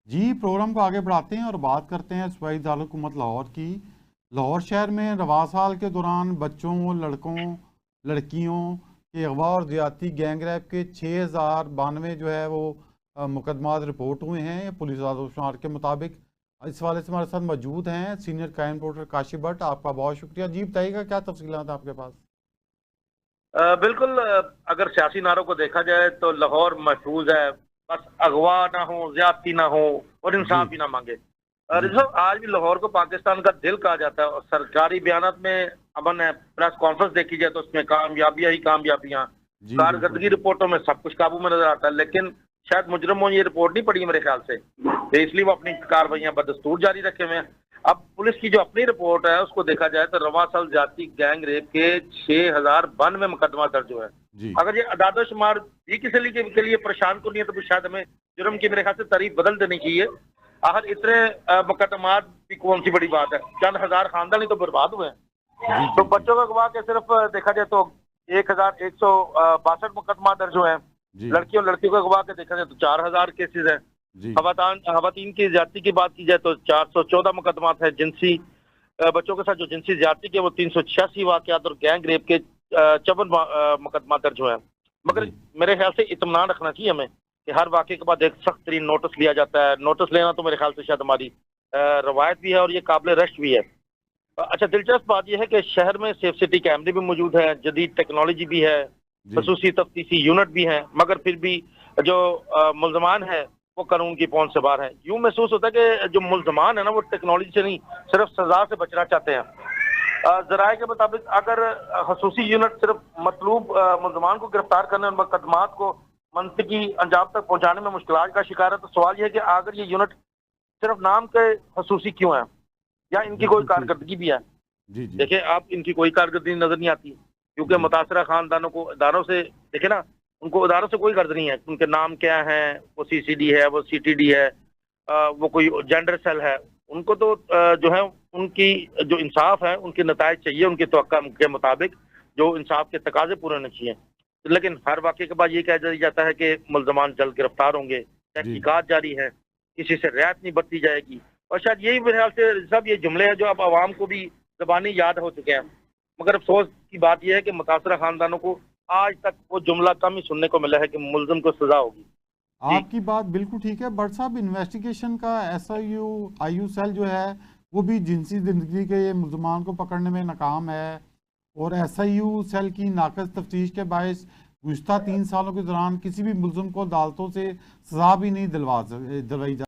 जी, programme को आगे बढ़ाते हैं और बात करते हैं सूबाई दारुल-हुकूमत लाहौर की। लाहौर शहर में रवां साल के दौरान बच्चों, लड़कों, लड़कियों के अगवा और ज़्यादती गैंग रेप के 6092 जो है वो मुकदमात रिपोर्ट हुए हैं पुलिस आदमशुमार के मुताबिक। इस हवाले से हमारे साथ मौजूद हैं senior crime reporter Kashif Bhatt. आपका बहुत शुक्रिया। जी बताइएगा, क्या तफसीलात आपके पास? बिल्कुल। अगर सियासी नारों को देखा जाए तो लाहौर महफूज है। बस अगवा ना हो, ज्यादती ना हो और जी इंसाफ भी ना मांगे। जी जी। रिजर्व आज भी लाहौर को पाकिस्तान का दिल कहा जाता है और सरकारी बयानात में अमन है। प्रेस कॉन्फ्रेंस देखी जाए तो उसमें कामयाबियां ही कामयाबियां। जी बिल्कुल कारकर्दगी सही। रिपोर्टों में सब कुछ काबू में नजर आता है, लेकिन शायद मुजरमों ने ये रिपोर्ट नहीं पढ़ी मेरे ख्याल से, तो इसलिए वो अपनी कार्रवाइयां बदस्तूर जारी रखे हुए हैं। अब पुलिस की जो अपनी रिपोर्ट है उसको देखा जाए तो रवां साल जाती गैंग रेप के 6092 मुकदमा दर्ज हुए हैं। जी अगर ये अदाद शुमार भी किसी के लिए परेशान को नहीं है तो फिर शायद हमें जुर्म की मेरे ख्याल से तारीफ बदल देनी चाहिए। आखिर इतने मुकदमात भी कौन सी बड़ी बात है, चंद हजार खानदान ही तो बर्बाद हुए हैं। जी तो जी जी बच्चों का गवाह के सिर्फ देखा जाए तो 1162 मुकदमा दर्ज हुए हैं। जी लड़कियों लड़कियों का गवाह के देखा जाए तो 4000 केसेज हैं। जी खवातीन की ज्यादती की बात की जाए तो 414 मुकदमात है। जिनसी बच्चों के साथ जो जिनसी ज्यादती के वो 386 वाकयात और गैंग रेप के 54 मुकदमा दर्ज हुए हैं। मगर जी मेरे ख्याल से इत्मीनान रखना चाहिए हमें कि हर वाकये के बाद एक सख्त तरीन नोटिस लिया जाता है। नोटिस लेना तो मेरे ख्याल से शायद हमारी रवायत भी है और ये काबिल रश्क भी है। अच्छा, दिलचस्प बात यह है कि शहर में सेफ सिटी कैमरे भी मौजूद है, जदीद टेक्नोलॉजी भी है, जी खसूसी तफ्तीशी यूनिट भी है, मगर फिर भी जो मुल्जमान है वो कानून की पहुंच से बाहर है। यूं महसूस होता है कि जो मुल्जमान है ना वो टेक्नोलॉजी से नहीं, सिर्फ सजा से बचना चाहते हैं। जराये के मुताबिक अगर खसूसी यूनिट सिर्फ मतलूब मुल्जमान को गिरफ्तार करने और मुकदमात को मंतकी अंजाम तक पहुंचाने में मुश्किलात का शिकार है, तो सवाल यह है कि अगर ये यूनिट सिर्फ नाम के खसूसी क्यों है या इनकी कोई बिल्कुल ठीक। कारकर्दगी भी है? जी जी देखिए, आप इनकी कोई कारकर्दगी नजर नहीं आती, क्योंकि जी मुतासरा खानदानों को इदारों से देखे ना, उनको इदारों से कोई गर्ज नहीं है। उनके नाम क्या है, वो सीसीडी है, वो सीटीडी है, वो कोई जेंडर सेल है। उनको तो जो है उनकी जो इंसाफ है उनके नतायज चाहिए, उनकी तवक्का के मुताबिक जो इंसाफ के तकाजे पूरे होने चाहिए। लेकिन हर वाक़े के बाद ये कह दिया जाता है कि मुल्जमान जल्द गिरफ्तार होंगे, जी तहकीकात जारी है, किसी से रियायत नहीं बरती जाएगी। और शायद यही मेरे ख्याल से सब ये जुमले हैं जो अब आवाम को भी ज़बानी याद हो चुके हैं। मगर अफसोस की बात यह है कि मुतासरा खानदानों को आज तक वो जुमला कम ही सुनने को मिला है कि मुल्जिम को सजा होगी। जी। आपकी बात बिल्कुल ठीक है। बट साहब, इन्वेस्टिगेशन का एसआईयू आईयू सेल जो है वो भी जिनसी जिंदगी के मुल्जमान को पकड़ने में नाकाम है, और एसआईयू सेल की नाकस तफ्तीश के बायस गुज़श्ता 3 सालों के दौरान किसी भी मुल्जिम को अदालतों से सजा भी नहीं दिलवाई जा